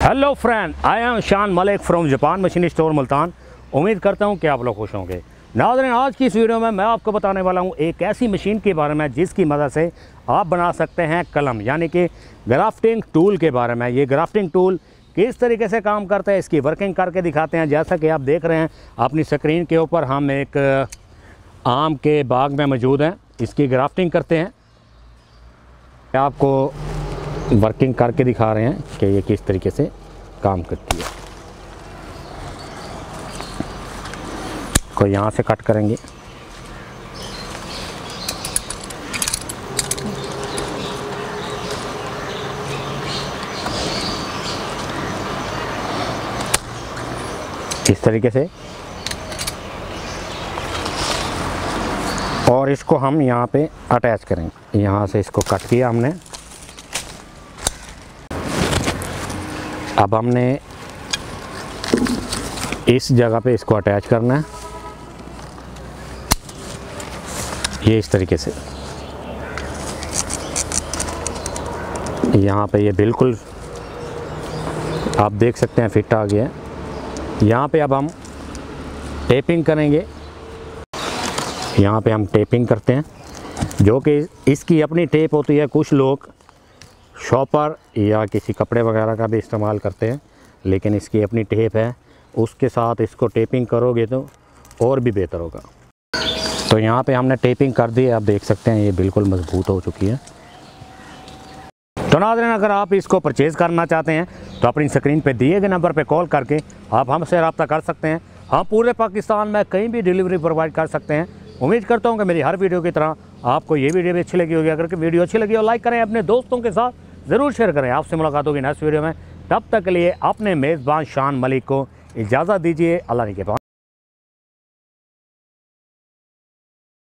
Hello friend, I am शान Malik from Japan machine store Multan. उम्मीद करता हूँ कि आप लोग खुश होंगे। नाज़रीन, आज की इस वीडियो में मैं आपको बताने वाला हूँ एक ऐसी मशीन के बारे में जिसकी मदद से आप बना सकते हैं कलम, यानी कि ग्राफ्टिंग टूल के बारे में। ये ग्राफ्टिंग टूल किस तरीके से काम करता है इसकी वर्किंग करके दिखाते हैं। जैसा कि आप देख रहे हैं अपनी स्क्रीन के ऊपर, हम एक आम के बाग में मौजूद हैं, इसकी ग्राफ्टिंग करते हैं। आपको वर्किंग करके दिखा रहे हैं कि ये किस तरीके से काम करती है। को यहाँ से कट करेंगे, इस तरीके से, और इसको हम यहाँ पे अटैच करेंगे। यहाँ से इसको कट किया हमने। अब हमने इस जगह पे इसको अटैच करना है, ये इस तरीके से। यहाँ पे ये बिल्कुल आप देख सकते हैं फिट आ गया है। यहाँ पे अब हम टेपिंग करेंगे। यहाँ पे हम टेपिंग करते हैं, जो कि इसकी अपनी टेप होती है। कुछ लोग शॉपर या किसी कपड़े वगैरह का भी इस्तेमाल करते हैं, लेकिन इसकी अपनी टेप है। उसके साथ इसको टेपिंग करोगे तो और भी बेहतर होगा। तो यहाँ पे हमने टेपिंग कर दी है, आप देख सकते हैं ये बिल्कुल मजबूत हो चुकी है। तो नाज़रीन, अगर आप इसको परचेज़ करना चाहते हैं तो अपनी स्क्रीन पे दिए गए नंबर पे कॉल करके आप हमसे रब्ता कर सकते हैं। हम पूरे पाकिस्तान में कहीं भी डिलीवरी प्रोवाइड कर सकते हैं। उम्मीद करता हूँ कि मेरी हर वीडियो की तरह आपको ये वीडियो भी अच्छी लगी होगी। अगर वीडियो अच्छी लगी हो लाइक करें, अपने दोस्तों के साथ ज़रूर शेयर करें। आपसे मुलाकात होगी नेक्स्ट वीडियो में। तब तक के लिए अपने मेज़बान शान मलिक को इजाज़त दीजिए। अल्लाह के पास।